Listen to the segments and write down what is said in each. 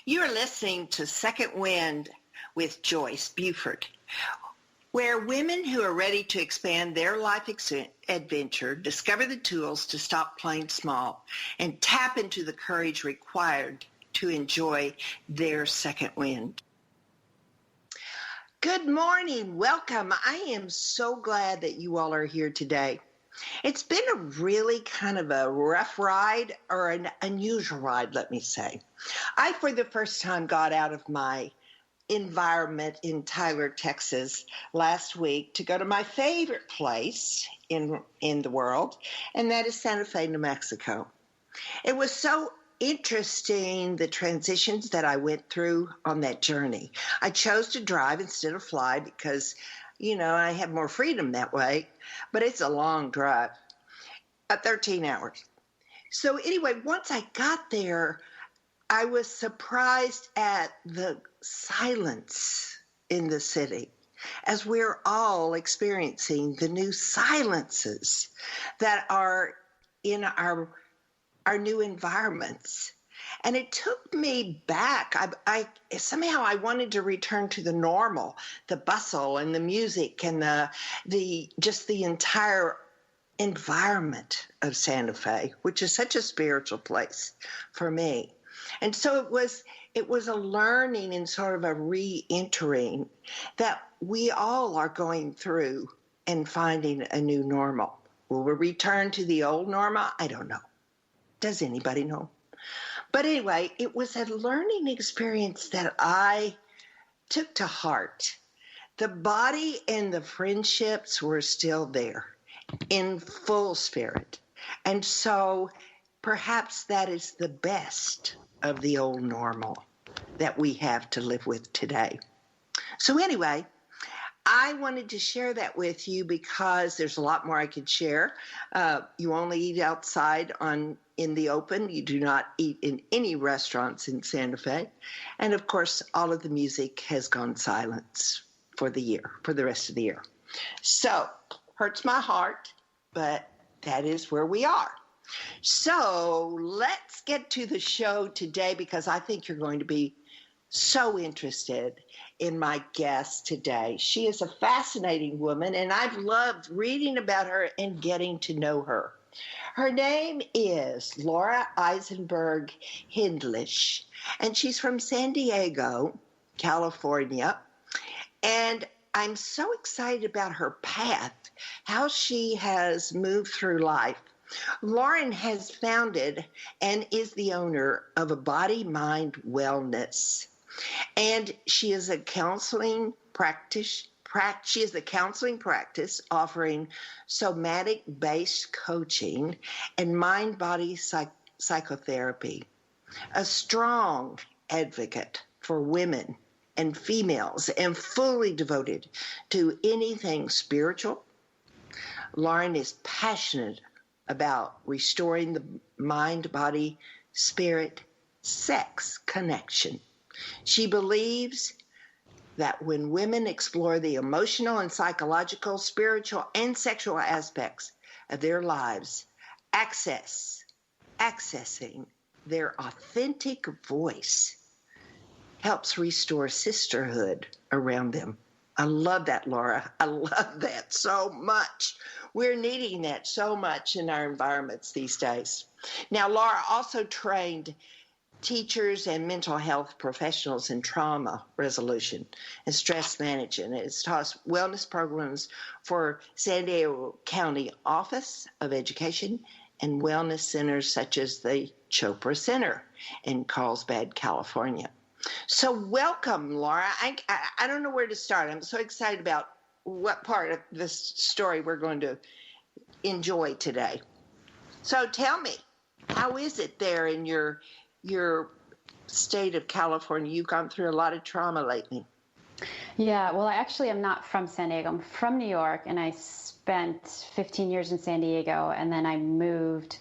You're listening to Second Wind with Joyce Buford, where women who are ready to expand their life adventure discover the tools to stop playing small and tap into the courage required to enjoy their second wind. Good morning. Welcome. I am so glad that you all are here today. It's been a really kind of a rough ride, or an unusual ride, let me say. I, for the first time, got out of my environment in Tyler, Texas last week to go to my favorite place in the world, and that is Santa Fe, New Mexico. It was so interesting, the transitions that I went through on that journey. I chose to drive instead of fly because, I have more freedom that way, but it's a long drive, 13 hours. So anyway, once I got there, I was surprised at the silence in the city as we're all experiencing the new silences that are in our new environments. And it took me back. I somehow I wanted to return to the normal, the bustle and the music and the entire environment of Santa Fe, which is such a spiritual place for me. And so it was a learning and sort of a re-entering that we all are going through and finding a new normal. Will we return to the old normal? I don't know. Does anybody know? But anyway, it was a learning experience that I took to heart. The body and the friendships were still there in full spirit. And so perhaps that is the best of the old normal that we have to live with today. So anyway, I wanted to share that with you because there's a lot more I could share. You only eat outside in the open. You do not eat in any restaurants in Santa Fe. And of course, all of the music has gone silent for the rest of the year. So, hurts my heart, but that is where we are. So, let's get to the show today because I think you're going to be so interested in my guest today. She is a fascinating woman, and I've loved reading about her and getting to know her. Her name is Laura Eisenberg Hindlisch, and she's from San Diego, California. And I'm so excited about her path, how she has moved through life. Lauren has founded and is the owner of a Body Mind Wellness. And she is a counseling practice. She is a counseling practice offering somatic-based coaching and mind-body psychotherapy. A strong advocate for women and females and fully devoted to anything spiritual. Lauren is passionate about restoring the mind, body, spirit, sex connection. She believes that when women explore the emotional and psychological, spiritual, and sexual aspects of their lives, accessing their authentic voice helps restore sisterhood around them. I love that, Laura. I love that so much. We're needing that so much in our environments these days. Now, Laura also trained teachers and mental health professionals in trauma resolution and stress management. It's taught wellness programs for San Diego County Office of Education and wellness centers such as the Chopra Center in Carlsbad, California. So welcome, Laura. I don't know where to start. I'm so excited about what part of this story we're going to enjoy today. So tell me, how is it there in your state of California? You've gone through a lot of trauma lately. Yeah, well, I actually am not from San Diego. I'm from New York, and I spent 15 years in San Diego, and then I moved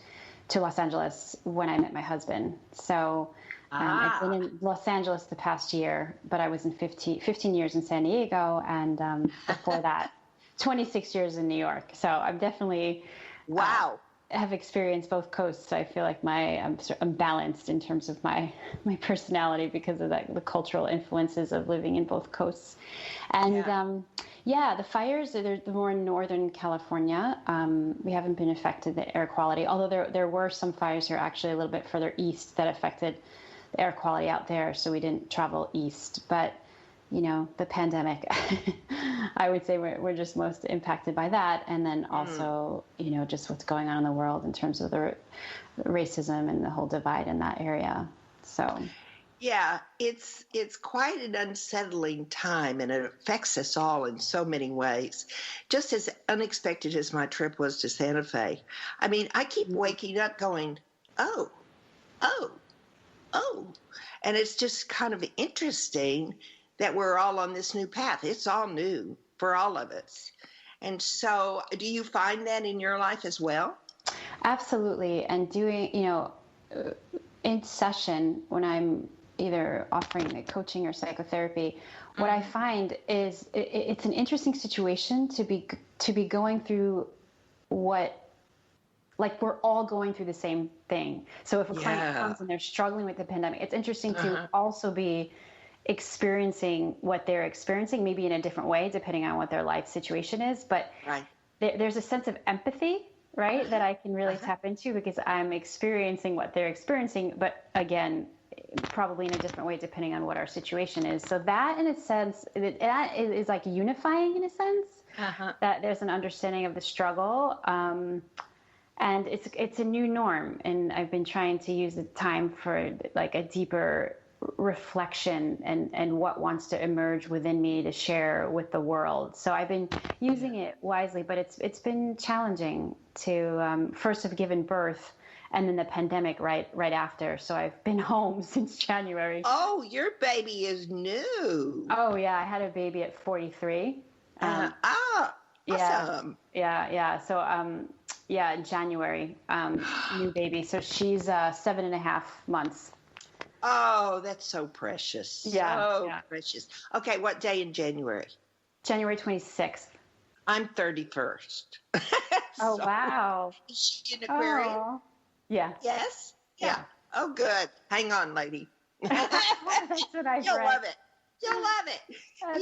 to Los Angeles when I met my husband. So I've been in Los Angeles the past year, but I was in 15 years in San Diego, and before that, 26 years in New York. So I'm definitely... Wow. have experienced both coasts. I feel like I'm balanced in terms of my personality because of the cultural influences of living in both coasts. And the fires, they're more in Northern California. We haven't been affected the air quality, although there were some fires here actually a little bit further east that affected the air quality out there. So we didn't travel east, but the pandemic, I would say we're just most impacted by that. And then also, just what's going on in the world in terms of the racism and the whole divide in that area. So. Yeah, it's quite an unsettling time, and it affects us all in so many ways. Just as unexpected as my trip was to Santa Fe. I mean, I keep waking up going, oh, oh, oh. And it's just kind of interesting that we're all on this new path. It's all new for all of us. And so do you find that in your life as well? Absolutely. And doing, in session when I'm either offering coaching or psychotherapy, what I find is it's an interesting situation to be going through we're all going through the same thing. So if a client comes and they're struggling with the pandemic, it's interesting to also be experiencing what they're experiencing, maybe in a different way, depending on what their life situation is. But there's a sense of empathy, right, that I can really tap into because I'm experiencing what they're experiencing, but again, probably in a different way, depending on what our situation is. So that, in a sense, that is like unifying in a sense, that there's an understanding of the struggle. And it's a new norm. And I've been trying to use the time for like a deeper reflection and what wants to emerge within me to share with the world. So I've been using it wisely, but it's been challenging to first have given birth and then the pandemic right after. So I've been home since January. Oh, your baby is new. Oh yeah, I had a baby at 43. Awesome. Yeah. So in January, new baby. So she's 7.5 months. Oh, that's so precious. Precious. Okay, what day in January? January 26th. I'm 31st. Oh, wow. Is she an Aquarius? Oh. Yeah. Yes? Yeah. Oh, good. Hang on, lady. That's what I've You'll read. love it. You'll love it.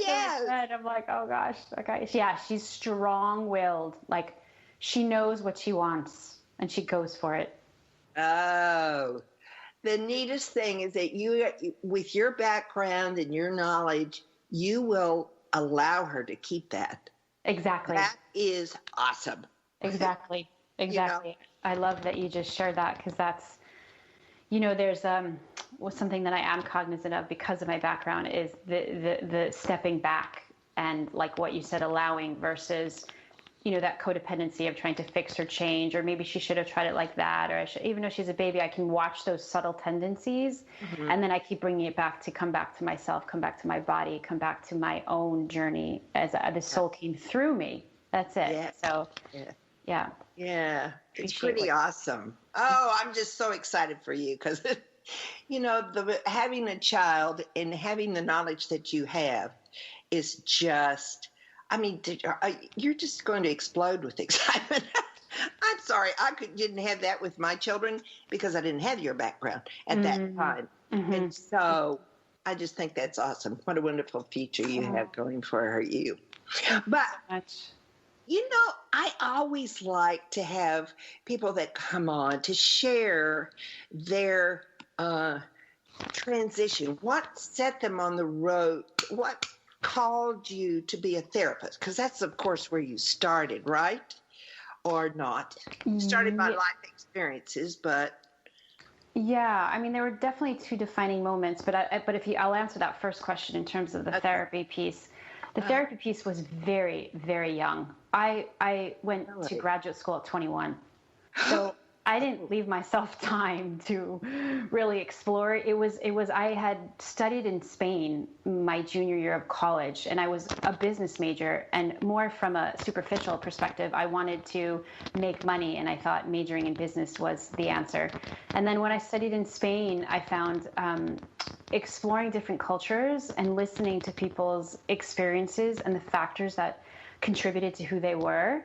Yes. I'm like, oh, gosh. Okay. Yeah, she's strong-willed. Like, she knows what she wants, and she goes for it. Oh. The neatest thing is that you, with your background and your knowledge, you will allow her to keep that. Exactly. That is awesome. Exactly. I love that you just shared that because that's, there's something that I am cognizant of because of my background is the stepping back and like what you said, allowing versus that codependency of trying to fix or change, or maybe she should have tried it like that, or even though she's a baby, I can watch those subtle tendencies, and then I keep bringing it back to come back to myself, come back to my body, come back to my own journey as the soul came through me. That's it. Yeah. So, yeah. It's pretty awesome. Oh, I'm just so excited for you because, having a child and having the knowledge that you have is just. I mean, you're just going to explode with excitement. I'm sorry, didn't have that with my children because I didn't have your background at that time. And so I just think that's awesome. What a wonderful future you have going for you. But, I always like to have people that come on to share their transition. What set them on the road? What called you to be a therapist? Because that's, of course, where you started, right? Or not? You started by life experiences, but... Yeah, I mean, there were definitely two defining moments, but I'll answer that first question in terms of the therapy piece. The therapy piece was very, very young. I went to graduate school at 21. So I didn't leave myself time to really explore. It was I had studied in Spain my junior year of college, and I was a business major, and more from a superficial perspective, I wanted to make money, and I thought majoring in business was the answer. And then when I studied in Spain, I found exploring different cultures and listening to people's experiences and the factors that contributed to who they were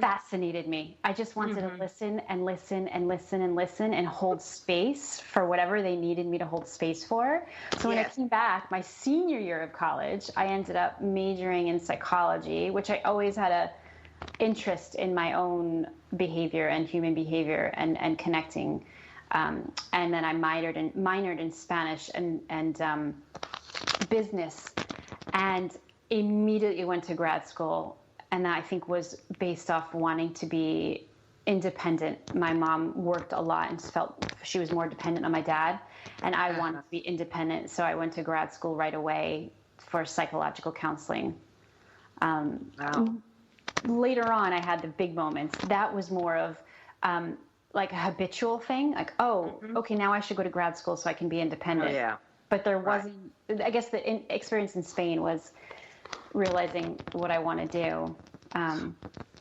fascinated me. I just wanted to listen and listen and listen and listen and hold space for whatever they needed me to hold space for. So when I came back my senior year of college, I ended up majoring in psychology, which I always had a interest in my own behavior and human behavior and connecting. And then I minored in Spanish and business, and immediately went to grad school. And that, I think, was based off wanting to be independent. My mom worked a lot and felt she was more dependent on my dad, and I wanted to be independent. So I went to grad school right away for psychological counseling. Later on, I had the big moments. That was more of like a habitual thing. Like, okay, now I should go to grad school so I can be independent. But there wasn't, I guess the experience in Spain was realizing what I want to do.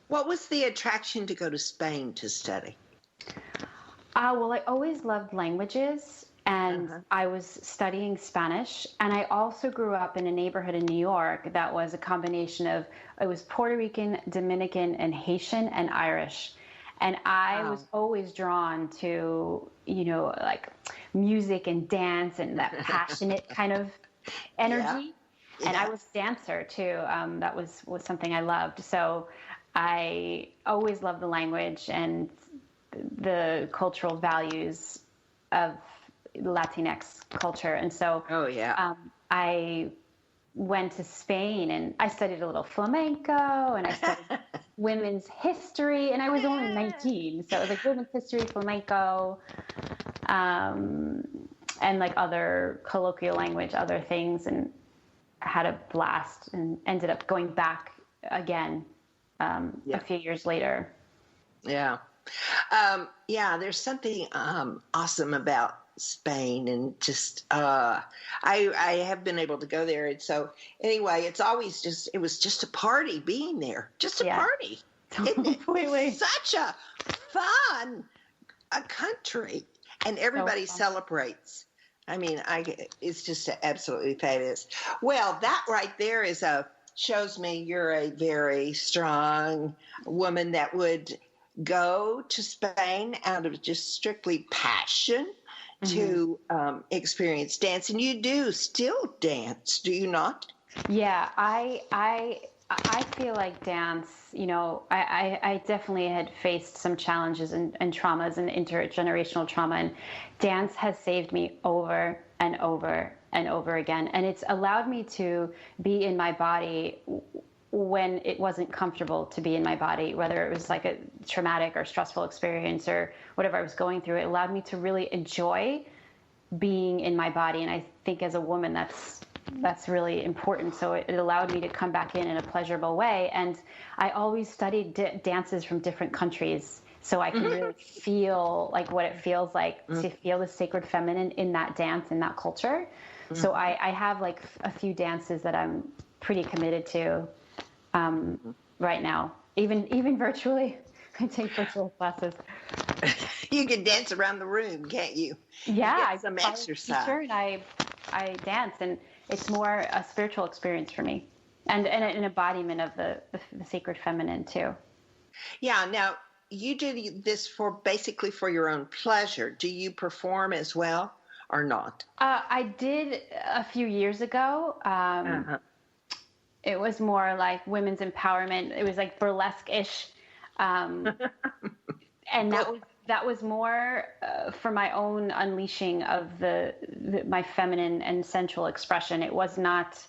What was the attraction to go to Spain to study? Well, I always loved languages, and I was studying Spanish. And I also grew up in a neighborhood in New York that was a combination of, it was Puerto Rican, Dominican, and Haitian and Irish. And I was always drawn to, like music and dance and that passionate kind of energy. And I was a dancer too. That was something I loved. So I always loved the language and the cultural values of Latinx culture. And so I went to Spain and I studied a little flamenco, and I studied women's history, and I was only 19. So it was like women's history, flamenco, and like other colloquial language, other things, and had a blast and ended up going back again a few years later. There's something awesome about Spain, and just I have been able to go there, and so anyway, it was just a party being there, just a party. Completely. Such a fun country, and everybody celebrates. I mean, it's just absolutely fabulous. Well, that right there shows me you're a very strong woman that would go to Spain out of just strictly passion to experience dance. And you do still dance, do you not? Yeah, I feel like dance, I definitely had faced some challenges and traumas and intergenerational trauma, and dance has saved me over and over and over again. And it's allowed me to be in my body when it wasn't comfortable to be in my body, whether it was like a traumatic or stressful experience or whatever I was going through. It allowed me to really enjoy being in my body. And I think as a woman, that's really important. So it allowed me to come back in a pleasurable way. And I always studied dances from different countries, so I can really feel like what it feels like to feel the sacred feminine in that dance, in that culture. So I have like a few dances that I'm pretty committed to right now, even virtually. I take virtual classes. You can dance around the room, can't you? Yeah, I get some exercise. Sure, and I dance, and it's more a spiritual experience for me, and an embodiment of the sacred feminine too. Yeah. Now, you do this basically for your own pleasure. Do you perform as well or not? I did a few years ago. It was more like women's empowerment. It was like burlesque-ish. And that was more for my own unleashing of my feminine and sensual expression. It was not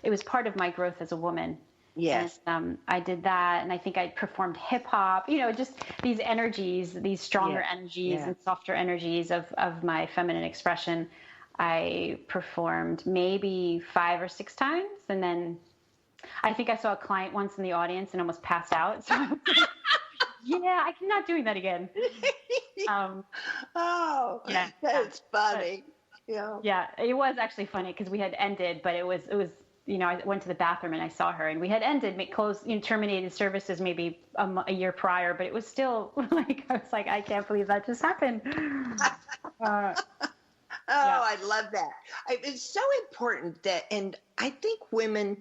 it was part of my growth as a woman. Yes. And I did that, and I think I performed hip hop, just these energies, these stronger energies and softer energies of my feminine expression. I performed maybe 5 or 6 times, and then I think I saw a client once in the audience and almost passed out. So I was like, I'm not doing that again. That's funny. Yeah, it was actually funny because we had ended, but it was. I went to the bathroom and I saw her, and we had ended, terminated services maybe a year prior, but it was still like, I was like, I can't believe that just happened. I love that. It's so important and I think women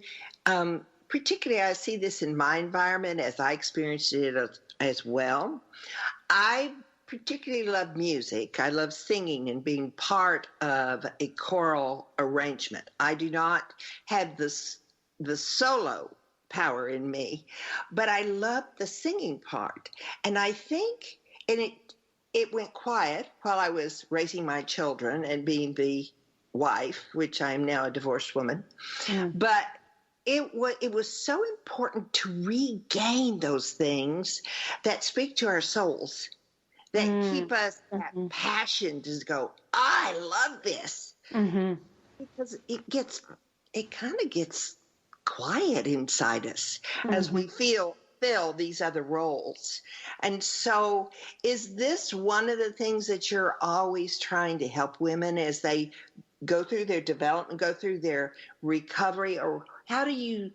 particularly I see this in my environment as I experienced it as well. I particularly love music. I love singing and being part of a choral arrangement. I do not have the solo power in me, but I love the singing part. And I think, and it went quiet while I was raising my children and being the wife, which I am now a divorced woman. But it was so important to regain those things that speak to our souls, that keep us that passion to go, I love this. Because it kind of gets quiet inside us as we fill these other roles. And so is this one of the things that you're always trying to help women as they go through their development, go through their recovery, or how do you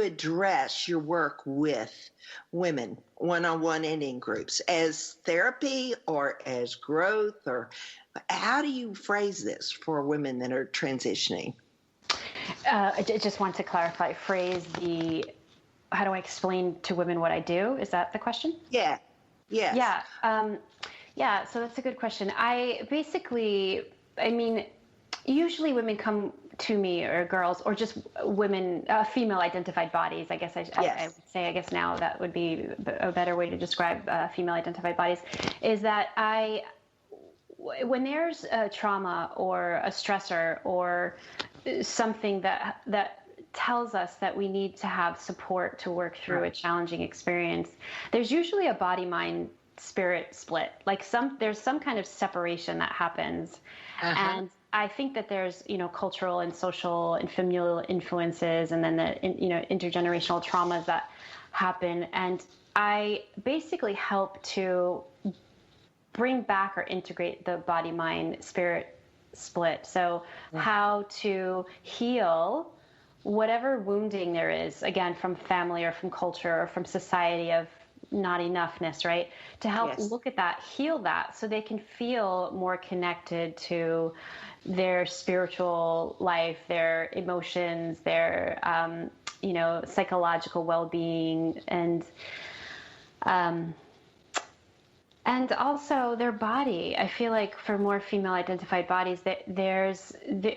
address your work with women one-on-one and in groups as therapy or as growth, or how do you phrase this for women that are transitioning? I just want to clarify, how do I explain to women what I do? Is that the question? Yeah. Yeah. So that's a good question. Usually women come to me, or girls, or just women, female identified bodies. I guess I would say, I guess now that would be a better way to describe female identified bodies, is that when there's a trauma or a stressor or something that tells us that we need to have support to work through a challenging experience, there's usually a body, mind, spirit split. Like there's some kind of separation that happens. And I think that there's, cultural and social and familial influences, and then the, intergenerational traumas that happen. And I basically help to bring back or integrate the body, mind, spirit split. So how to heal whatever wounding there is, again, from family or from culture or from society of not enoughness, right? To help look at that, heal that, so they can feel more connected to their spiritual life, their emotions, their, psychological well-being, and also their body. I feel like for more female identified bodies, that there's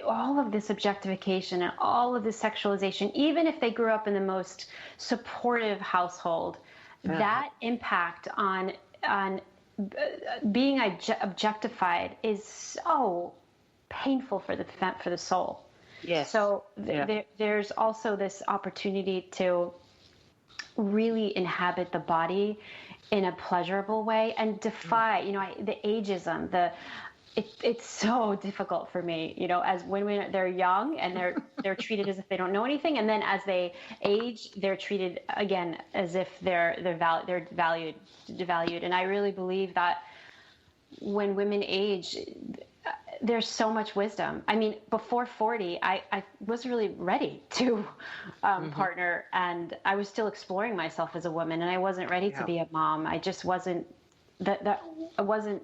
all of this objectification and all of this sexualization, even if they grew up in the most supportive household, that impact on being objectified is so painful for the soul. Yes. So there's also this opportunity to really inhabit the body in a pleasurable way and defy, the ageism, it's so difficult for me, as when they're young and they're treated as if they don't know anything, and then as they age, they're treated again as if they're valued, devalued. And I really believe that when women age, there's so much wisdom. I mean, before 40, I wasn't really ready to partner, and I was still exploring myself as a woman, and I wasn't ready to be a mom. I just wasn't, that wasn't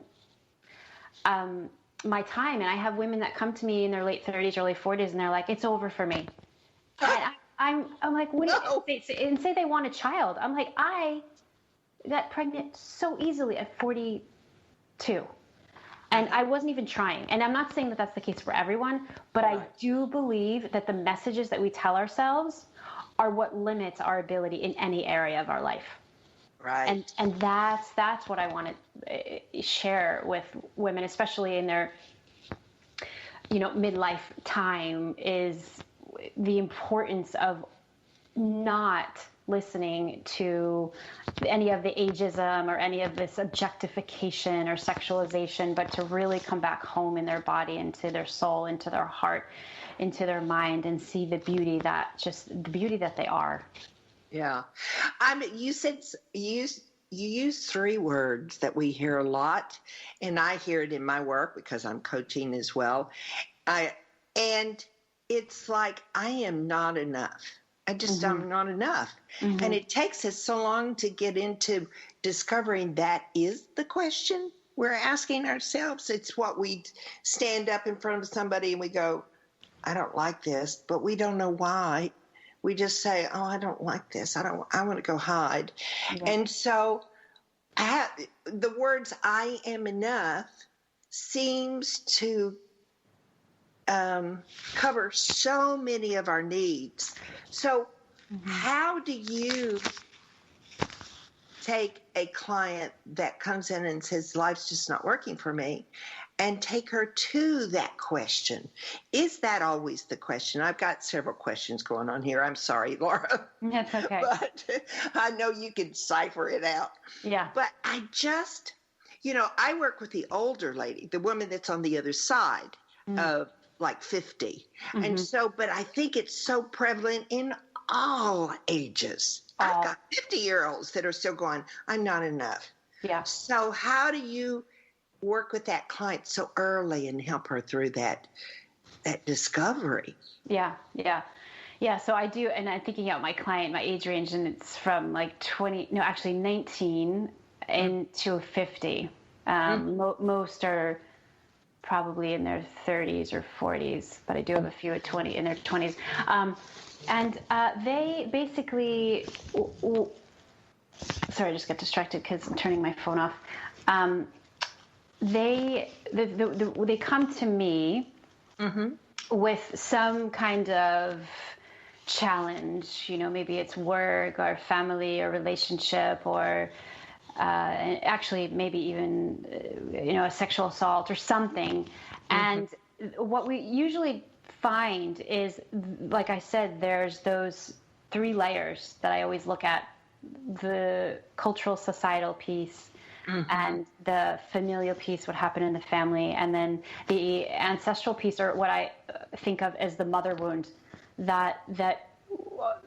my time. And I have women that come to me in their late 30s, early 40s, and they're like, it's over for me. And I'm like, what do you and say they want a child. I'm like, I got pregnant so easily at 42. And I wasn't even trying. And I'm not saying that that's the case for everyone, but I do believe that the messages that we tell ourselves are what limits our ability in any area of our life. Right. And that's what I want to share with women, especially in their, midlife time, is the importance of not listening to any of the ageism or any of this objectification or sexualization, but to really come back home in their body, into their soul, into their heart, into their mind, and see the beauty that they are. Yeah. You said you use three words that we hear a lot, and I hear it in my work because I'm coaching as well. And it's like, I am not enough. I'm not enough. And it takes us so long to get into discovering that is the question we're asking ourselves. It's what we stand up in front of somebody and we go, I don't like this, but we don't know why. we just say, oh, I don't like this. I want to go hide. Yeah. And so the words I am enough seems to cover so many of our needs. So how do you take a client that comes in and says, life's just not working for me, and take her to that question? Is that always the question? I've got several questions going on here. I'm sorry, Laura. That's okay. But I know you can cipher it out. Yeah. But I just, I work with the older lady, the woman that's on the other side of like 50. And so, but I think it's so prevalent in all ages. I've got 50-year-olds that are still going, I'm not enough. Yeah. So how do you work with that client so early and help her through that discovery? Yeah. So I do, and I'm thinking about my client, my age range, and it's from like 19 into 50. Most are probably in their 30s or 40s, but I do have a few in their 20s. And they basically, sorry, I just got distracted because I'm turning my phone off. They come to me with some kind of challenge, maybe it's work or family or relationship or actually maybe even, a sexual assault or something. And what we usually find is, like I said, there's those 3 layers that I always look at: the cultural societal piece, and the familial piece, what happened in the family, and then the ancestral piece, or what I think of as the mother wound, that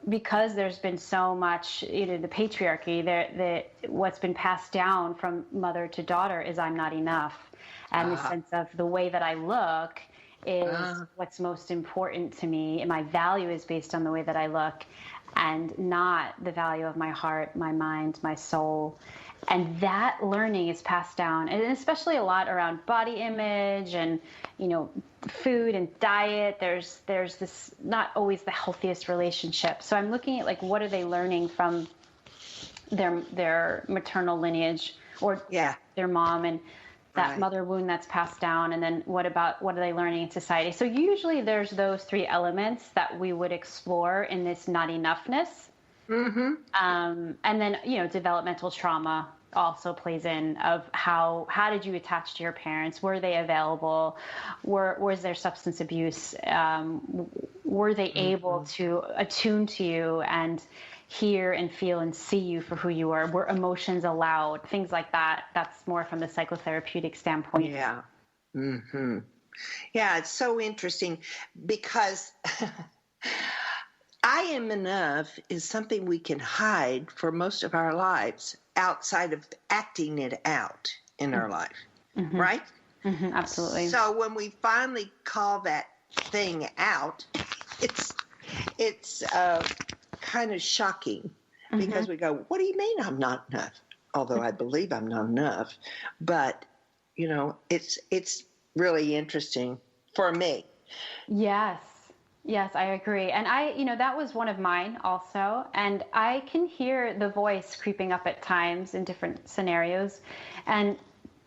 because there's been so much, the patriarchy, what's been passed down from mother to daughter is I'm not enough, and the sense of the way that I look is what's most important to me, and my value is based on the way that I look, and not the value of my heart, my mind, my soul. And that learning is passed down, and especially a lot around body image and, food and diet. There's this not always the healthiest relationship. So I'm looking at, like, what are they learning from their maternal lineage or their mom, and that mother wound that's passed down. And then what are they learning in society? So usually there's those 3 elements that we would explore in this not enough-ness. And then, developmental trauma also plays in, of how did you attach to your parents? Were they available? Was there substance abuse? Were they able to attune to you and hear and feel and see you for who you are? Were emotions allowed? Things like that. That's more from the psychotherapeutic standpoint. Yeah. Yeah, it's so interesting because I am enough is something we can hide for most of our lives outside of acting it out in our life, right? Absolutely. So when we finally call that thing out, it's kind of shocking because we go, what do you mean I'm not enough? Although I believe I'm not enough, but it's really interesting for me. Yes, I agree. And that was one of mine also. And I can hear the voice creeping up at times in different scenarios. And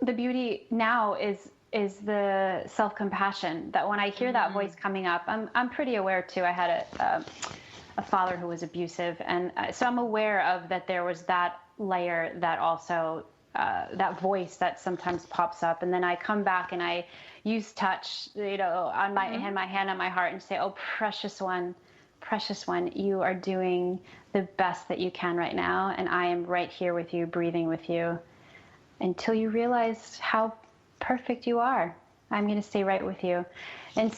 the beauty now is the self-compassion, that when I hear that voice coming up, I'm pretty aware too. I had a father who was abusive. And so I'm aware of that there was that layer that also, that voice that sometimes pops up. And then I come back and I use touch, on my hand on my heart, and say, oh, precious one, you are doing the best that you can right now. And I am right here with you, breathing with you until you realize how perfect you are. I'm going to stay right with you. And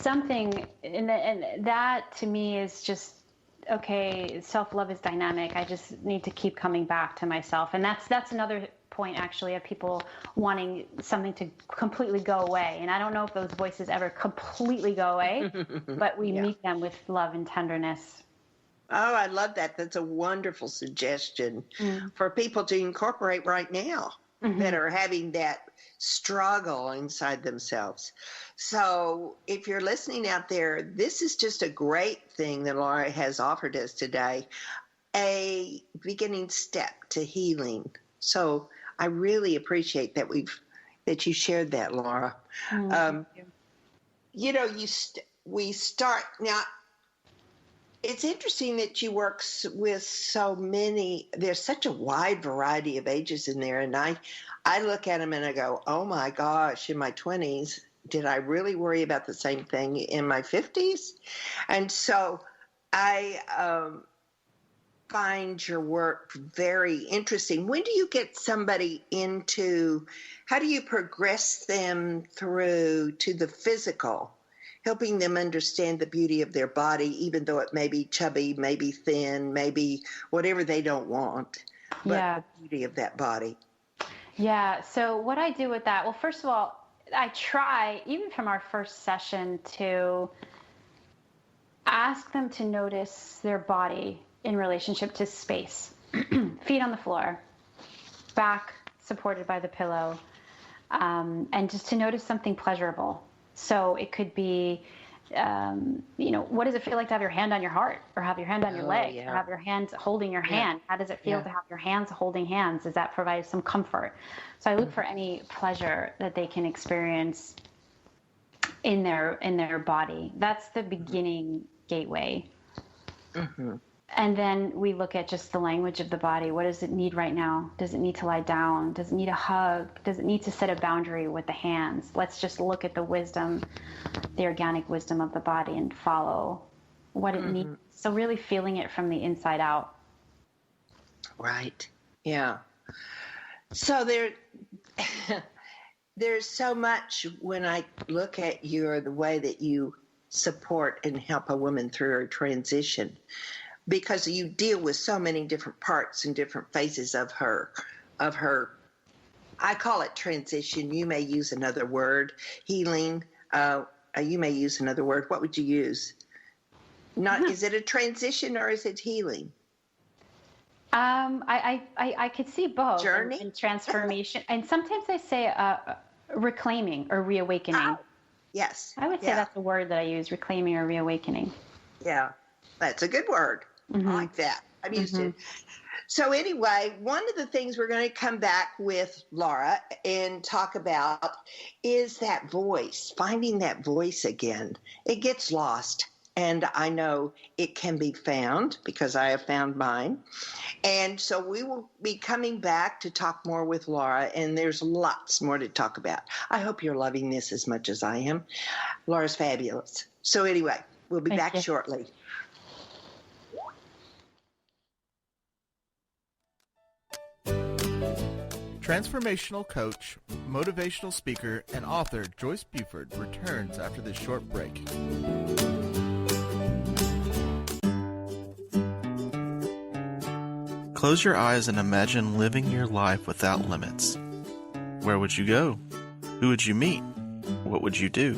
that to me is just, okay, self-love is dynamic. I just need to keep coming back to myself. And that's another point, actually, of people wanting something to completely go away. And I don't know if those voices ever completely go away, but we meet them with love and tenderness. Oh, I love that. That's a wonderful suggestion for people to incorporate right now. that are having that struggle inside themselves. So if you're listening out there, this is just a great thing that Laura has offered us today, a beginning step to healing. So I really appreciate that you shared that, Laura. You know, we start now. It's interesting that you work with so many. There's such a wide variety of ages in there, and I look at them and I go, "Oh my gosh!" In my 20s, did I really worry about the same thing in my 50s? And so I find your work very interesting. When do you get somebody into? How do you progress them through to the physical? Helping them understand the beauty of their body, even though it may be chubby, maybe thin, maybe whatever they don't want, but the beauty of that body. Yeah, so what I do with that, well, first of all, I try, even from our first session, to ask them to notice their body in relationship to space. Feet on the floor, back supported by the pillow, and just to notice something pleasurable. So it could be, what does it feel like to have your hand on your heart, or have your hand on your leg, or have your hands holding your hand? How does it feel to have your hands holding hands? Does that provide some comfort? So I look for any pleasure that they can experience in their body. That's the beginning gateway. Mm-hmm. And then we look at just the language of the body. What does it need right now? Does it need to lie down? Does it need a hug? Does it need to set a boundary with the hands? Let's just look at the wisdom, the organic wisdom of the body, and follow what it needs. So really feeling it from the inside out. Right. Yeah. So there's so much when I look at the way that you support and help a woman through her transition, because you deal with so many different parts and different phases of her. I call it transition. You may use another word, healing. You may use another word. What would you use? Is it a transition or is it healing? I could see both. Journey and transformation, and sometimes I say reclaiming or reawakening. Oh, yes, I would say that's the word that I use: reclaiming or reawakening. Yeah, that's a good word. I like that. I've used it. So anyway, one of the things we're going to come back with, Laura, and talk about is that voice, finding that voice again. It gets lost, and I know it can be found because I have found mine. And so we will be coming back to talk more with Laura, and there's lots more to talk about. I hope you're loving this as much as I am. Laura's fabulous. So anyway, we'll be back shortly. Transformational coach, motivational speaker, and author Joyce Buford returns after this short break. Close your eyes and imagine living your life without limits. Where would you go? Who would you meet? What would you do?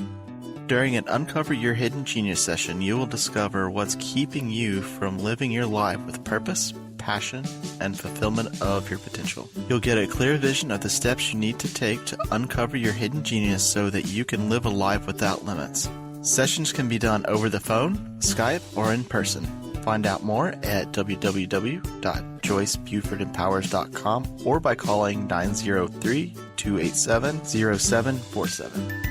During an Uncover Your Hidden Genius session, you will discover what's keeping you from living your life with purpose, passion, and fulfillment of your potential. You'll get a clear vision of the steps you need to take to uncover your hidden genius so that you can live a life without limits. Sessions can be done over the phone, Skype, or in person. Find out more at www.joycebufordempowers.com or by calling 903-287-0747.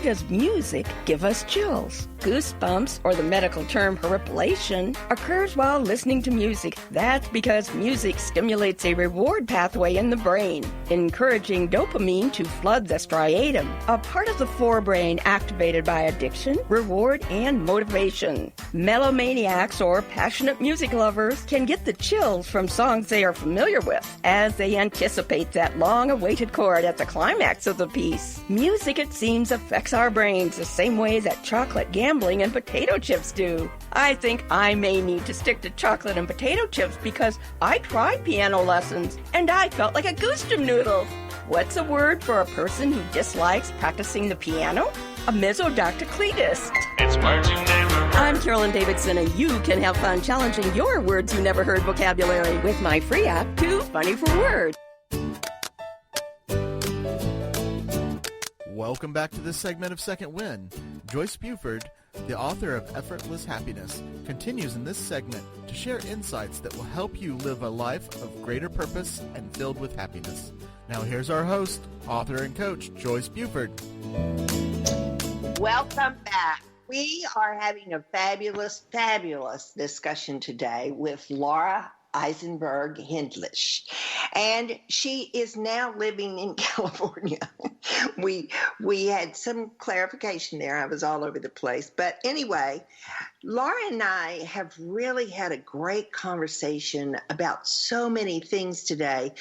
Does music give us chills? Goosebumps, or the medical term horripilation, occurs while listening to music. That's because music stimulates a reward pathway in the brain, encouraging dopamine to flood the striatum, a part of the forebrain activated by addiction, reward, and motivation. Melomaniacs or passionate music lovers can get the chills from songs they are familiar with as they anticipate that long-awaited chord at the climax of the piece. Music, it seems, affects our brains the same way that chocolate, gambling, and potato chips do. I think I may need to stick to chocolate and potato chips because I tried piano lessons and I felt like a goostum noodle. What's a word for a person who dislikes practicing the piano? a mesodactycletus. It's words you never heard. I'm Carolyn Davidson, and you can have fun challenging your words you never heard vocabulary with my free app, Too Funny for Words. Welcome back to this segment of Second Wind. Joyce Buford, the author of Effortless Happiness, continues in this segment to share insights that will help you live a life of greater purpose and filled with happiness. Now here's our host, author and coach, Joyce Buford. Welcome back. We are having a fabulous, fabulous discussion today with Laura Eisenberg Hindlish, and she is now living in California. We had some clarification there. I was all over the place. But anyway, Laura and I have really had a great conversation about so many things today.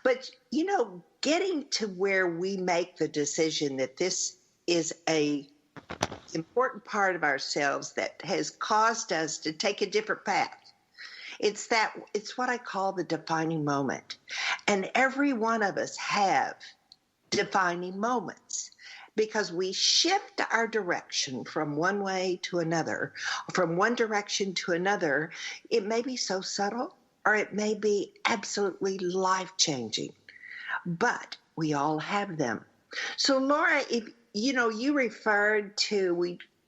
But, you know, getting to where we make the decision that this is a important part of ourselves that has caused us to take a different path. It's what I call the defining moment. And every one of us have defining moments because we shift our direction from one way to another, from one direction to another. It may be so subtle or it may be absolutely life-changing, but we all have them. So Laura, if you referred to,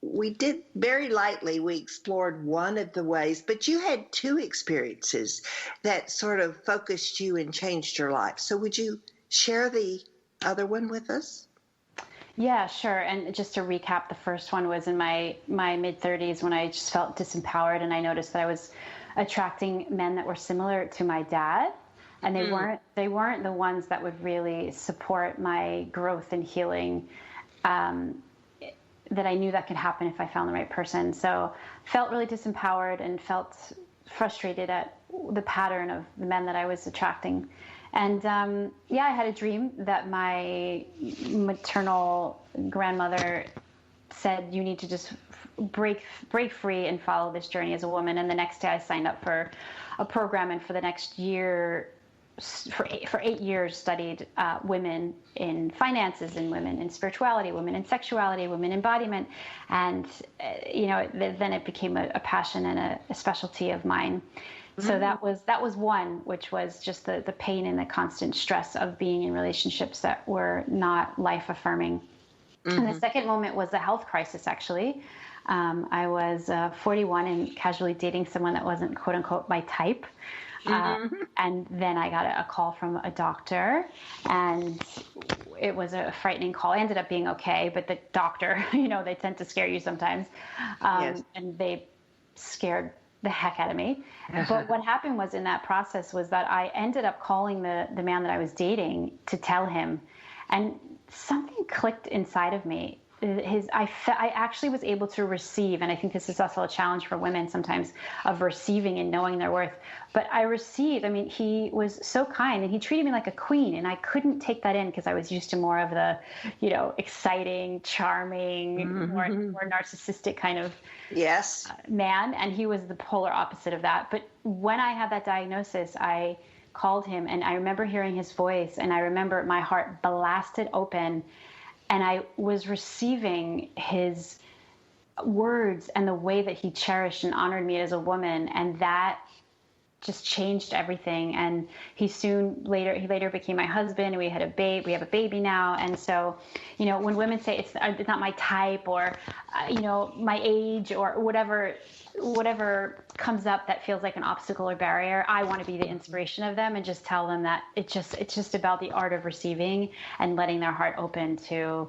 we did very lightly, we explored one of the ways, but you had two experiences that sort of focused you and changed your life. So would you share the other one with us? Yeah, sure. And just to recap, the first one was in my mid-30s when I just felt disempowered, and I noticed that I was attracting men that were similar to my dad. And they weren't the ones that would really support my growth and healing, that I knew that could happen if I found the right person. So felt really disempowered and felt frustrated at the pattern of the men that I was attracting. And I had a dream that my maternal grandmother said, you need to just break free and follow this journey as a woman. And the next day I signed up for a program, and for the next year, for 8 years, studied women in finances and women in spirituality, women in sexuality, women embodiment. And, then it became a passion and a specialty of mine. Mm-hmm. So that was one, which was just the pain and the constant stress of being in relationships that were not life affirming. Mm-hmm. And the second moment was a health crisis, actually. I was 41 and casually dating someone that wasn't, quote unquote, my type. And then I got a call from a doctor, and it was a frightening call. It ended up being okay, but the doctor, they tend to scare you sometimes. Yes. And they scared the heck out of me. But what happened was, in that process, was that I ended up calling the man that I was dating to tell him, and something clicked inside of me. I actually was able to receive, and I think this is also a challenge for women sometimes, of receiving and knowing their worth. But I received, he was so kind, and he treated me like a queen, and I couldn't take that in because I was used to more of the, exciting, charming, more narcissistic kind of man, and he was the polar opposite of that. But when I had that diagnosis, I called him, and I remember hearing his voice, and I remember my heart blasted open. And I was receiving his words and the way that he cherished and honored me as a woman. And that just changed everything. And he later became my husband, and we have a baby now. And so, when women say it's not my type, or, my age, or whatever comes up that feels like an obstacle or barrier, I want to be the inspiration of them and just tell them that it's just about the art of receiving and letting their heart open to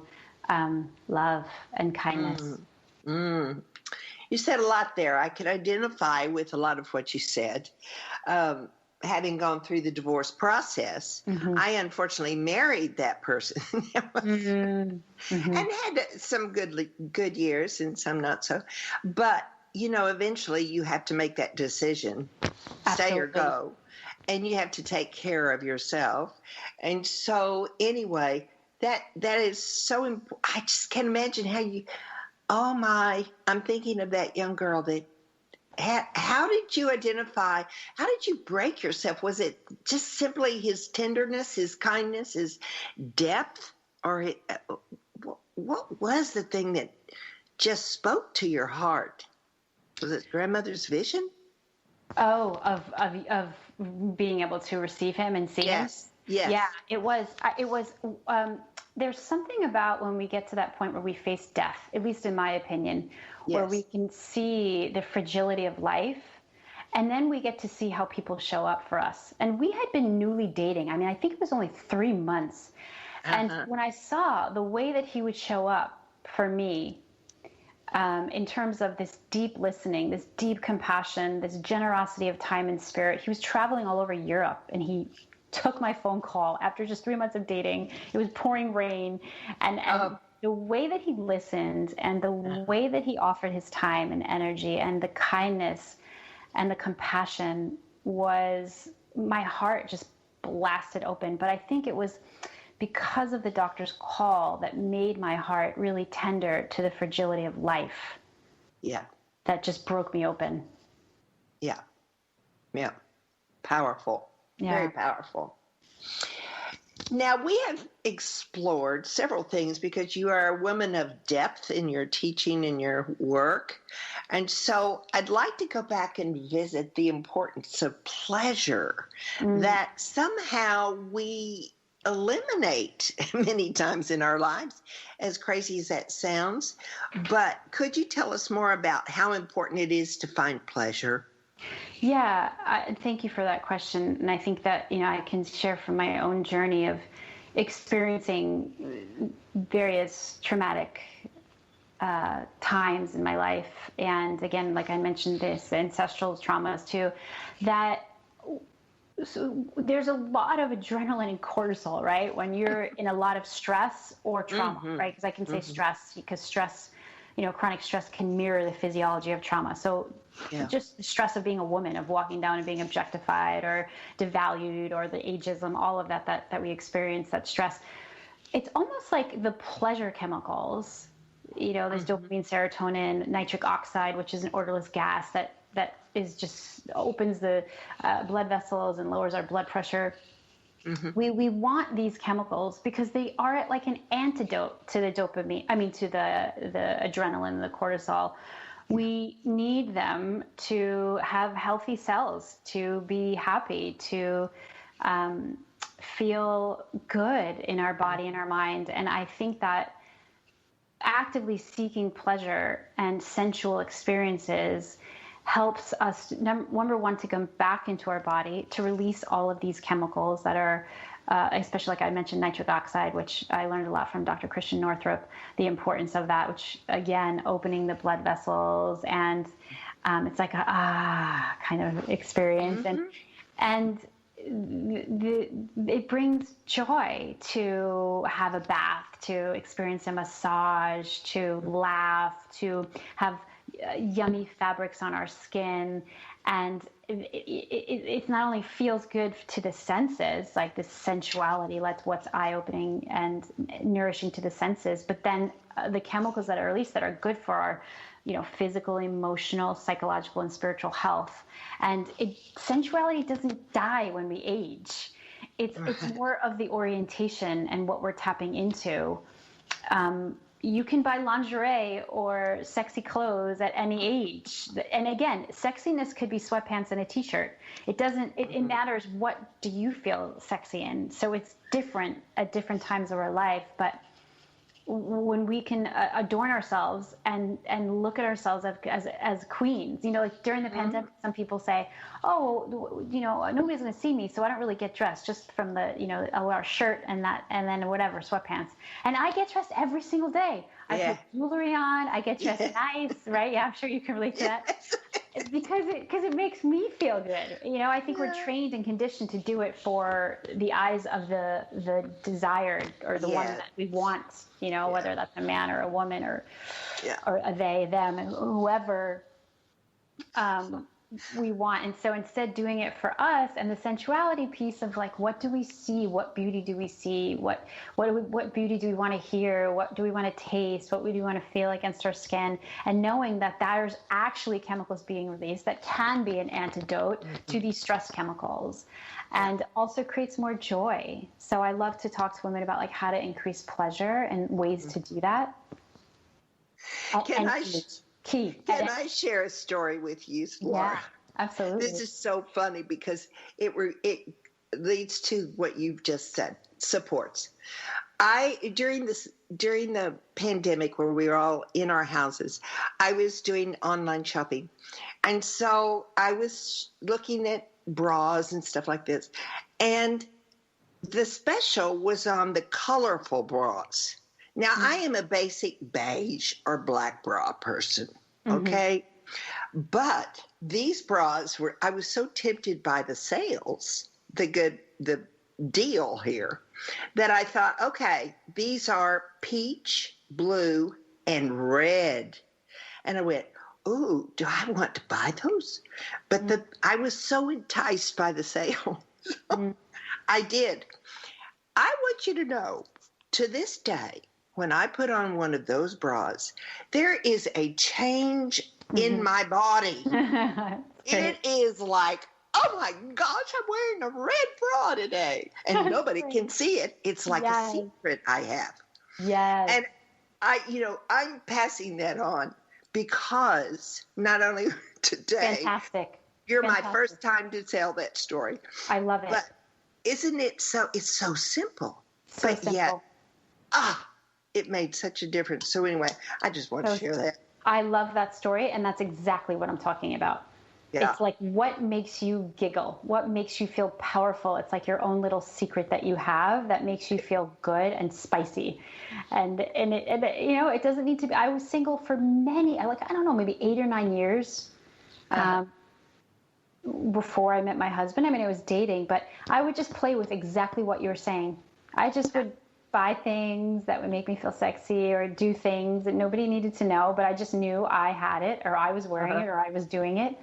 love and kindness. You said a lot there. I could identify with a lot of what you said. Having gone through the divorce process, I unfortunately married that person and had some good years and some not so. But eventually you have to make that decision, stay or go, and you have to take care of yourself. And so anyway, that is so important. I just can't imagine how I'm thinking of that young girl that, how did you identify, how did you break yourself? Was it just simply his tenderness, his kindness, his depth, or what was the thing that just spoke to your heart? Was it grandmother's vision? Oh, of being able to receive him and see him. Yes. Yeah, it was. It was. There's something about when we get to that point where we face death, at least in my opinion, where we can see the fragility of life, and then we get to see how people show up for us. And we had been newly dating. I mean, I think it was only 3 months. And when I saw the way that he would show up for me, in terms of this deep listening, this deep compassion, this generosity of time and spirit, he was traveling all over Europe, and he took my phone call after just 3 months of dating. It was pouring rain, and the way that he listened and the way that he offered his time and energy and the kindness and the compassion was, my heart just blasted open. But I think it was because of the doctor's call that made my heart really tender to the fragility of life. Yeah. That just broke me open. Yeah. Yeah. Powerful. Yeah. Very powerful. Now, we have explored several things because you are a woman of depth in your teaching and your work. And so I'd like to go back and visit the importance of pleasure that somehow we eliminate many times in our lives, as crazy as that sounds. But could you tell us more about how important it is to find pleasure? Yeah, thank you for that question. And I think that, I can share from my own journey of experiencing various traumatic times in my life. And again, like I mentioned, this ancestral traumas too, that so there's a lot of adrenaline and cortisol, right? When you're in a lot of stress or trauma, right? Because I can say stress, because stress, chronic stress can mirror the physiology of trauma. So just the stress of being a woman, of walking down and being objectified or devalued, or the ageism, all of that we experience, that stress. It's almost like the pleasure chemicals, there's dopamine, serotonin, nitric oxide, which is an odorless gas that is just opens the blood vessels and lowers our blood pressure. We want these chemicals because they are like an antidote to the dopamine. I mean, to the adrenaline, the cortisol. We need them to have healthy cells, to be happy, to feel good in our body and our mind. And I think that actively seeking pleasure and sensual experiences helps us, number one, to come back into our body, to release all of these chemicals that are, especially like I mentioned, nitric oxide, which I learned a lot from Dr. Christian Northrup, the importance of that, which again, opening the blood vessels, and it's like a kind of experience. And it brings joy to have a bath, to experience a massage, to laugh, to have yummy fabrics on our skin. And it not only feels good to the senses, like the sensuality, what's eye-opening and nourishing to the senses, but then the chemicals that are released that are good for our physical, emotional, psychological, and spiritual health. And sensuality doesn't die when we age. It's more of the orientation and what we're tapping into. You can buy lingerie or sexy clothes at any age. And again, sexiness could be sweatpants and a t-shirt. It matters, what do you feel sexy in? So it's different at different times of our life. But when we can adorn ourselves and look at ourselves as queens, like during the pandemic, some people say, oh, nobody's going to see me, so I don't really get dressed, just from the, I'll wear a shirt and then whatever, sweatpants. And I get dressed every single day. I put jewelry on. I get dressed nice, right? Yeah, I'm sure you can relate to that. It's because it makes me feel good. I think we're trained and conditioned to do it for the eyes of the desired, or the one that we want, whether that's a man or a woman or a they, them, whoever. we want. And so instead doing it for us, and the sensuality piece of like, what do we see? What beauty do we see? What beauty do we want to hear? What do we want to taste? What do we want to feel against our skin? And knowing that there's actually chemicals being released that can be an antidote to these stress chemicals, and also creates more joy. So I love to talk to women about like how to increase pleasure and ways to do that. Can I share a story with you, Laura? Yeah, absolutely. This is so funny because it leads to what you've just said. Supports. During the pandemic where we were all in our houses, I was doing online shopping, and so I was looking at bras and stuff like this, and the special was on the colorful bras. Now, I am a basic beige or black bra person, okay? But these bras I was so tempted by the sales, the deal here, that I thought, okay, these are peach, blue, and red. And I went, ooh, do I want to buy those? But I was so enticed by the sale. I did. I want you to know, to this day, when I put on one of those bras, there is a change in my body. It is like, oh my gosh, I'm wearing a red bra today. And nobody can see it. It's like a secret I have. Yes. And I'm passing that on because not only today, fantastic. You're my first time to tell that story. I love it. But isn't it so, it's so simple. So but simple. Yet, it made such a difference. So anyway, I just want to share that. I love that story, and that's exactly what I'm talking about. Yeah. It's like what makes you giggle, what makes you feel powerful. It's like your own little secret that you have that makes you feel good and spicy. And it doesn't need to be. I was single for maybe 8 or 9 years before I met my husband. I mean, I was dating, but I would just play with exactly what you were saying. I just would buy things that would make me feel sexy or do things that nobody needed to know, but I just knew I had it, or I was wearing it, or I was doing it.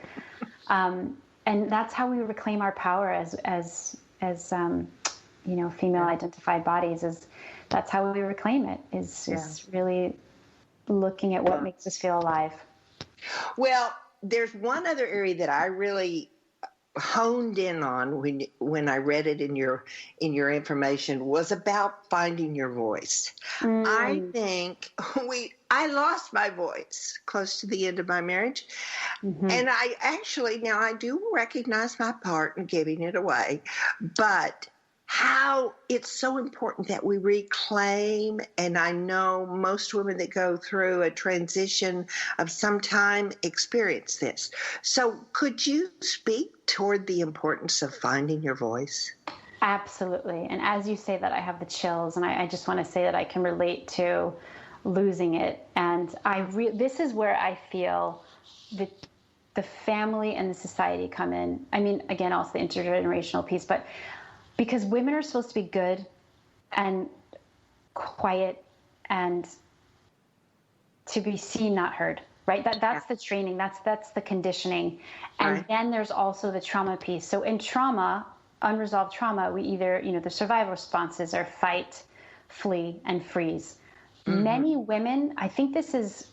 And that's how we reclaim our power as female identified bodies. That's how we reclaim it, is really looking at what makes us feel alive. Well, there's one other area that I really honed in on when I read it in your information was about finding your voice. I think I lost my voice close to the end of my marriage. And I do recognize my part in giving it away, but how it's so important that we reclaim. And I know most women that go through a transition of some time experience this. So could you speak toward the importance of finding your voice? Absolutely. And as you say that, I have the chills, and I just want to say that I can relate to losing it. And this is where I feel the family and the society come in. I mean, again, also the intergenerational piece, but because women are supposed to be good and quiet and to be seen, not heard, right? That's the training, that's the conditioning. And then there's also the trauma piece. So in trauma, unresolved trauma, we either, the survival responses are fight, flee, and freeze. Many women, I think this is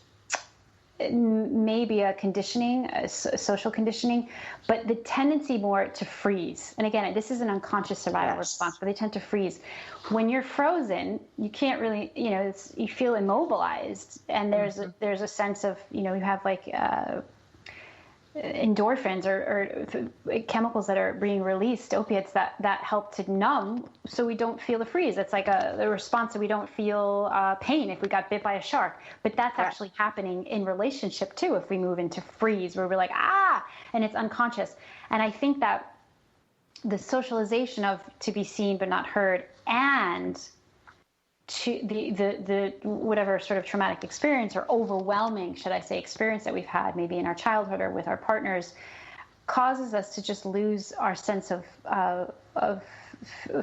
maybe a conditioning, a social conditioning, but the tendency more to freeze. And again, this is an unconscious survival response, but they tend to freeze. When you're frozen, you can't really, you feel immobilized, and there's a sense of, you have like endorphins or chemicals that are being released, opiates that help to numb, so we don't feel the freeze. It's like a response, so we don't feel pain if we got bit by a shark. But that's actually happening in relationship too. If we move into freeze, where we're like and it's unconscious. And I think that the socialization of to be seen but not heard, and to the whatever sort of traumatic experience or overwhelming, should I say, experience that we've had maybe in our childhood or with our partners, causes us to just lose our sense of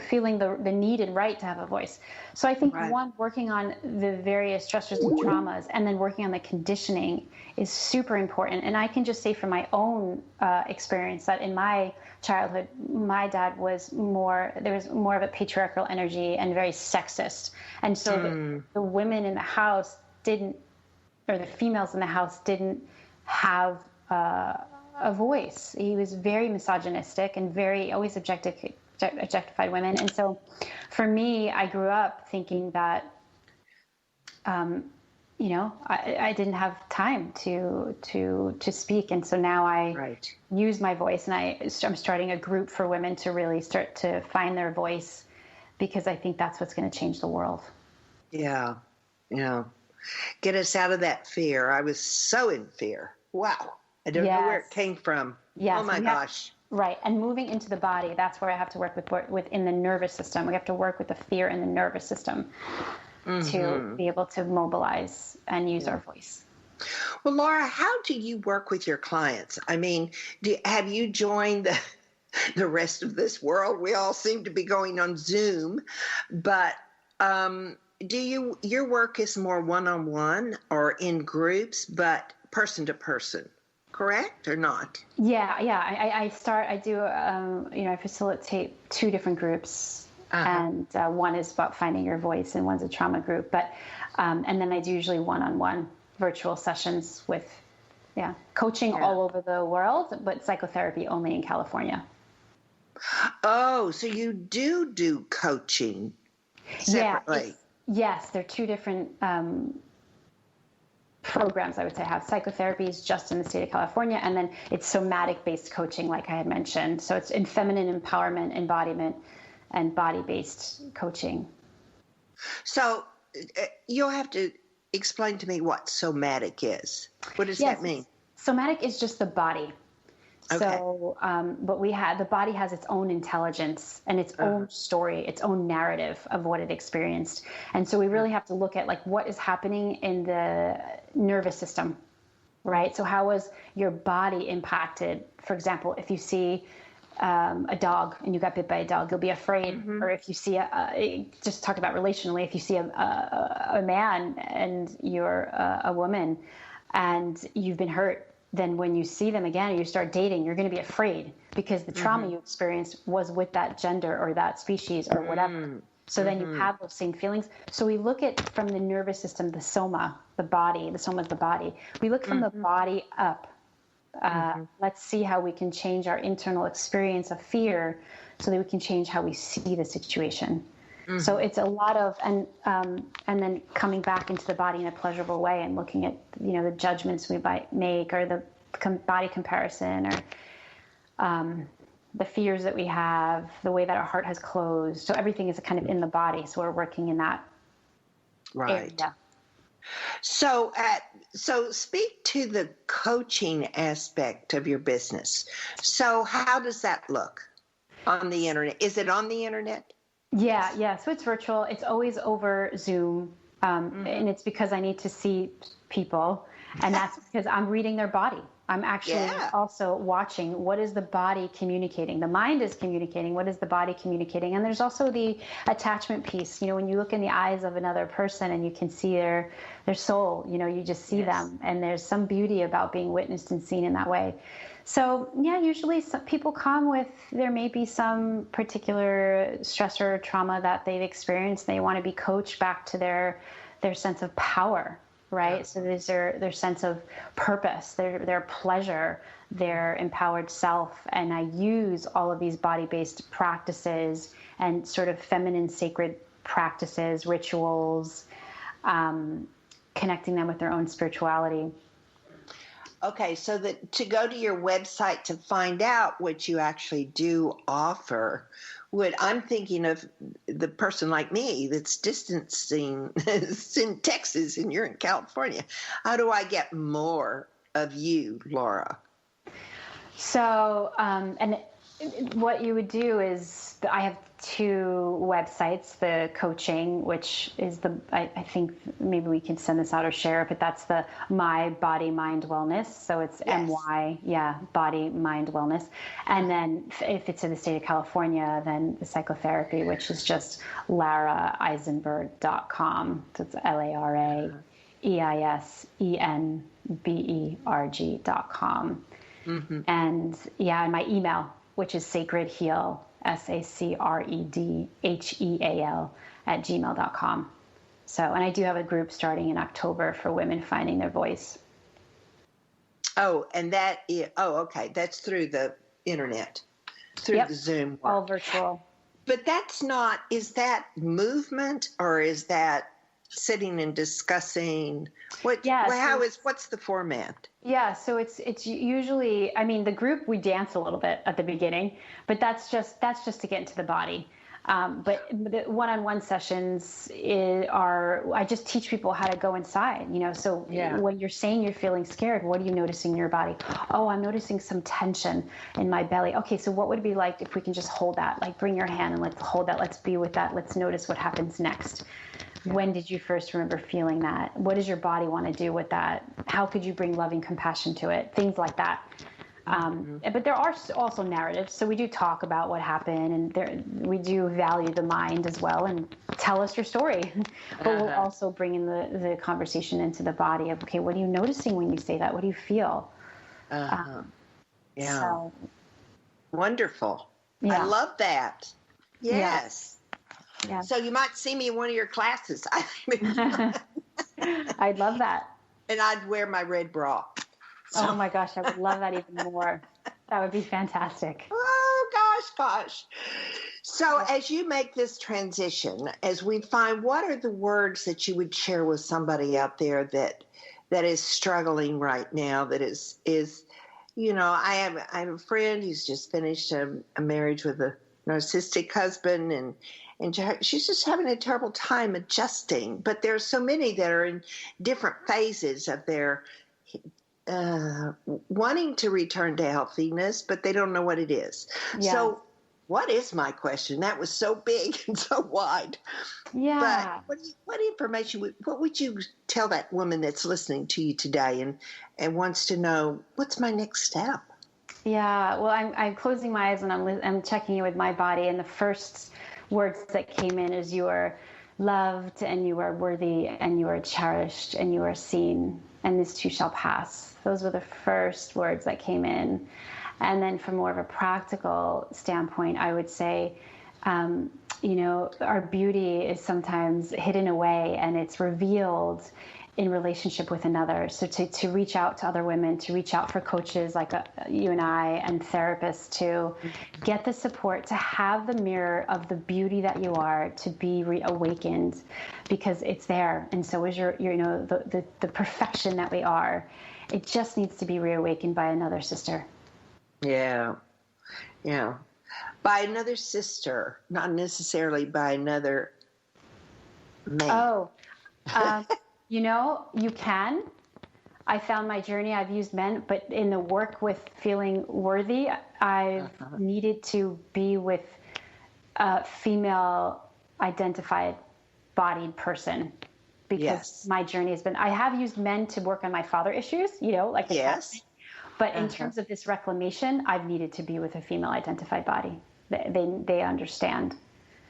feeling the need and right to have a voice. So I think one, working on the various stressors and traumas, and then working on the conditioning is super important. And I can just say from my own experience that in my childhood, my dad was there was more of a patriarchal energy and very sexist. And so the women in the house or the females in the house didn't have a voice. He was very misogynistic and very always objectified women. And so for me, I grew up thinking that, I didn't have time to speak. And so now I use my voice, and I'm starting a group for women to really start to find their voice, because I think that's what's going to change the world. Yeah. Yeah. Get us out of that fear. I was so in fear. Wow. I don't know where it came from. Yes. Oh my gosh. Right. And moving into the body, that's where I have to work within the nervous system. We have to work with the fear in the nervous system to be able to mobilize and use our voice. Well, Laura, how do you work with your clients? I mean, have you joined the rest of this world? We all seem to be going on Zoom, but your work is more one-on-one or in groups, but person to person? Correct or not? Yeah. I facilitate 2 different groups, and one is about finding your voice, and one's a trauma group. But and then I do usually one-on-one virtual sessions with, coaching all over the world, but psychotherapy only in California. Oh, so you do coaching separately? Yes, they're 2 different programs, I would say. I have psychotherapy is just in the state of California, and then it's somatic-based coaching, like I had mentioned. So it's in feminine empowerment, embodiment, and body-based coaching. So you'll have to explain to me what somatic is. What does that mean? Somatic is just the body. Okay. So, but the body has its own intelligence and its own story, its own narrative of what it experienced. And so we really have to look at what is happening in the nervous system, right? So how was your body impacted? For example, if you see a dog and you got bit by a dog, you'll be afraid. Or if you see just talk about relationally, if you see a man and you're a woman and you've been hurt, then when you see them again and you start dating, you're going to be afraid because the trauma you experienced was with that gender or that species or whatever. So then you have those same feelings. So we look at from the nervous system, the soma, the body. The soma is the body. We look from the body up. Let's see how we can change our internal experience of fear so that we can change how we see the situation. So it's a lot of, and then coming back into the body in a pleasurable way and looking at, the judgments we might make, or the body comparison, or the fears that we have, the way that our heart has closed. So everything is kind of in the body. So we're working in that area. So speak to the coaching aspect of your business. So how does that look on the internet? Is it on the internet? Yeah. So it's virtual. It's always over Zoom. And it's because I need to see people. And that's because I'm reading their body. I'm actually also watching what is the body communicating. The mind is communicating. What is the body communicating? And there's also the attachment piece. When you look in the eyes of another person and you can see their soul, you just see them. And there's some beauty about being witnessed and seen in that way. So, usually some people come with, there may be some particular stressor or trauma that they've experienced. They want to be coached back to their sense of power, right? Yeah. So there's their sense of purpose, their pleasure, their empowered self. And I use all of these body-based practices and sort of feminine sacred practices, rituals, connecting them with their own spirituality. Okay, so to go to your website to find out what you actually do offer, I'm thinking of the person like me that's distancing is in Texas and you're in California. How do I get more of you, Laura? So, and what you would do is, I have two websites, the coaching, which is I think maybe we can send this out or share it, but that's the My Body Mind Wellness. So it's Yes. MY, Body Mind Wellness. And then if it's in the state of California, then the psychotherapy, which is just LaraEisenberg.com. So it's LaraEisenberg.com. Mm-hmm. And and my email, which is sacredheal, SACREDHEAL @gmail.com. So, and I do have a group starting in October for women finding their voice. Oh, and okay. That's through the internet, through Yep. the Zoom work. All virtual. But that's not, is that movement or is that sitting and discussing? What's the format? Yeah, so it's usually, I mean, the group, we dance a little bit at the beginning, but that's just to get into the body. But the one-on-one sessions I just teach people how to go inside, so when you're saying you're feeling scared, what are you noticing in your body? Oh, I'm noticing some tension in my belly. Okay, so what would it be like if we can just hold that? Like bring your hand and let's hold that. Let's be with that. Let's notice what happens next. When did you first remember feeling that? What does your body want to do with that? How could you bring loving compassion to it? Things like that. But there are also narratives. So we do talk about what happened, and we do value the mind as well, and tell us your story. But we'll also bring in the conversation into the body of, okay, what are you noticing when you say that? What do you feel? So, wonderful. Yeah. I love that. Yes. Yeah. So you might see me in one of your classes. I'd love that. And I'd wear my red bra. Oh my gosh, I would love that even more. That would be fantastic. Oh gosh. So as you make this transition, as we find, what are the words that you would share with somebody out there that is struggling right now, that is I have a friend who's just finished a marriage with a narcissistic husband, and she's just having a terrible time adjusting. But there are so many that are in different phases of their wanting to return to healthiness, but they don't know what it is. Yeah. So what is my question? That was so big and so wide. Yeah. But what information, what would you tell that woman that's listening to you today and wants to know, what's my next step? Yeah, well, I'm closing my eyes and I'm checking in with my body, and the first words that came in is, you are loved and you are worthy and you are cherished and you are seen, and this too shall pass. Those were the first words that came in. And then from more of a practical standpoint, I would say, our beauty is sometimes hidden away and it's revealed in relationship with another. So to reach out to other women, to reach out for coaches like you and I, and therapists, to get the support, to have the mirror of the beauty that you are, to be reawakened, because it's there. And so is the perfection that we are. It just needs to be reawakened by another sister. Yeah. By another sister, not necessarily by another man. Oh, you can. I found my journey. I've used men, but in the work with feeling worthy, I've needed to be with a female identified bodied person, because my journey has been, I have used men to work on my father issues, like the yes. But in terms of this reclamation, I've needed to be with a female identified body. They understand.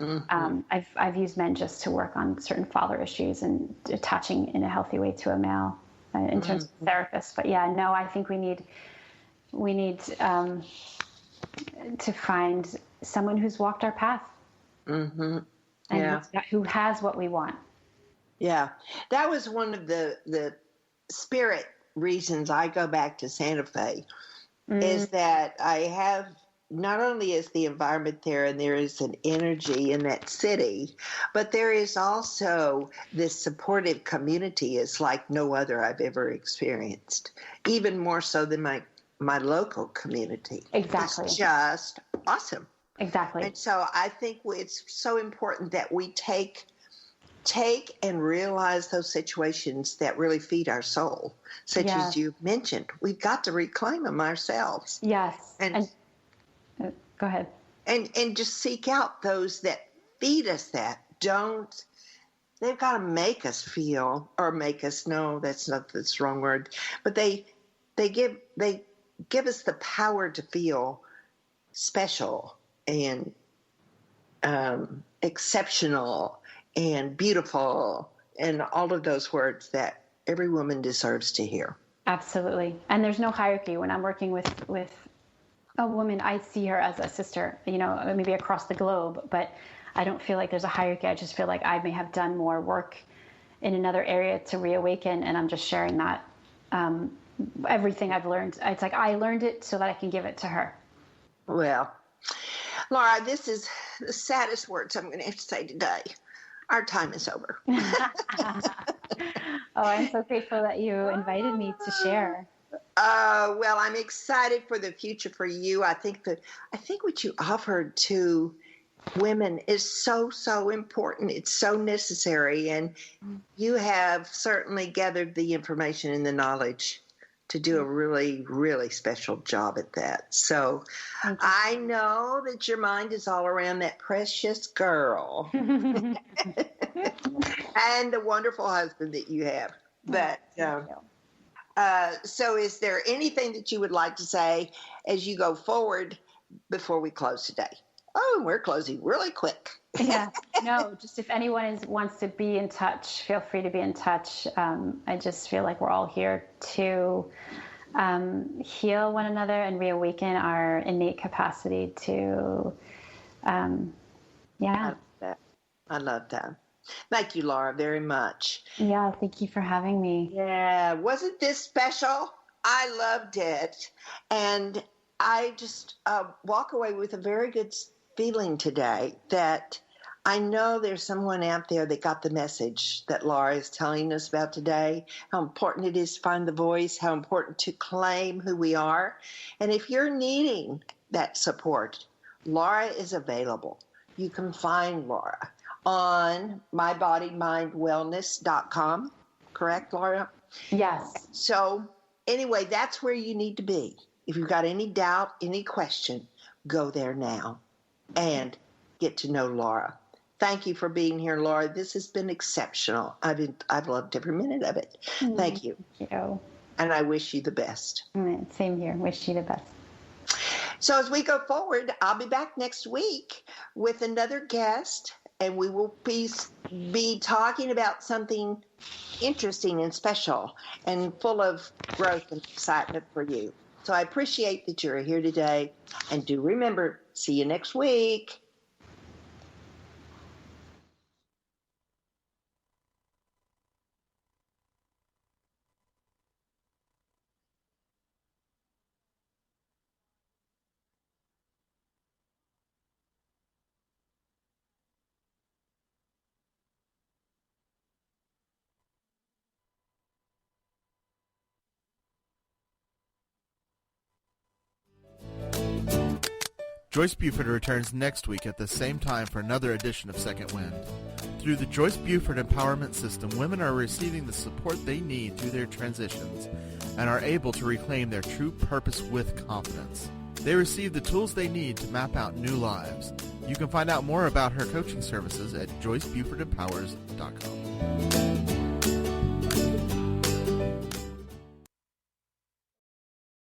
Mm-hmm. I've used men just to work on certain father issues and attaching in a healthy way to a male in terms of therapists. But I think we need to find someone who's walked our path, and who has what we want. Yeah, that was one of the spirit reasons I go back to Santa Fe, is that I have, not only is the environment there and there is an energy in that city, but there is also this supportive community is like no other I've ever experienced, even more so than my local community. Exactly. It's just awesome. Exactly. And so I think it's so important that we take and realize those situations that really feed our soul, such as you mentioned. We've got to reclaim them ourselves. Yes. And Go ahead. And just seek out those that feed us that. They've got to make us feel, or make us, no, that's the wrong word, but they give us the power to feel special and exceptional and beautiful and all of those words that every woman deserves to hear. Absolutely. And there's no hierarchy. When I'm working with a woman, I see her as a sister, maybe across the globe, but I don't feel like there's a hierarchy. I just feel like I may have done more work in another area to reawaken, and I'm just sharing that, everything I've learned. It's like I learned it so that I can give it to her. Well, Laura, this is the saddest words I'm going to have to say today. Our time is over. Oh, I'm so grateful that you invited me to share. Well, I'm excited for the future for you. I think what you offered to women is so important. It's so necessary, and you have certainly gathered the information and the knowledge to do a really, really special job at that. So I know that your mind is all around that precious girl and the wonderful husband that you have. But so is there anything that you would like to say as you go forward before we close today? Oh, and we're closing really quick. Yeah, no, just if anyone wants to be in touch, feel free to be in touch. I just feel like we're all here to heal one another and reawaken our innate capacity to, I love that. Thank you, Laura, very much. Yeah, thank you for having me. Yeah, wasn't this special? I loved it. And I just walk away with a very good feeling today that I know there's someone out there that got the message that Laura is telling us about today, how important it is to find the voice, how important to claim who we are. And if you're needing that support, Laura is available. You can find Laura on mybodymindwellness.com. Correct, Laura? Yes. So anyway, that's where you need to be. If you've got any doubt, any question, go there now and get to know Laura. Thank you for being here, Laura. This has been exceptional. I've loved every minute of it. Thank you. Thank you. And I wish you the best. Same here. Wish you the best. So as we go forward, I'll be back next week with another guest, and we will be talking about something interesting and special and full of growth and excitement for you. So I appreciate that you're here today, and do remember, see you next week. Joyce Buford returns next week at the same time for another edition of Second Wind. Through the Joyce Buford Empowerment System, women are receiving the support they need through their transitions and are able to reclaim their true purpose with confidence. They receive the tools they need to map out new lives. You can find out more about her coaching services at joycebufordempowers.com.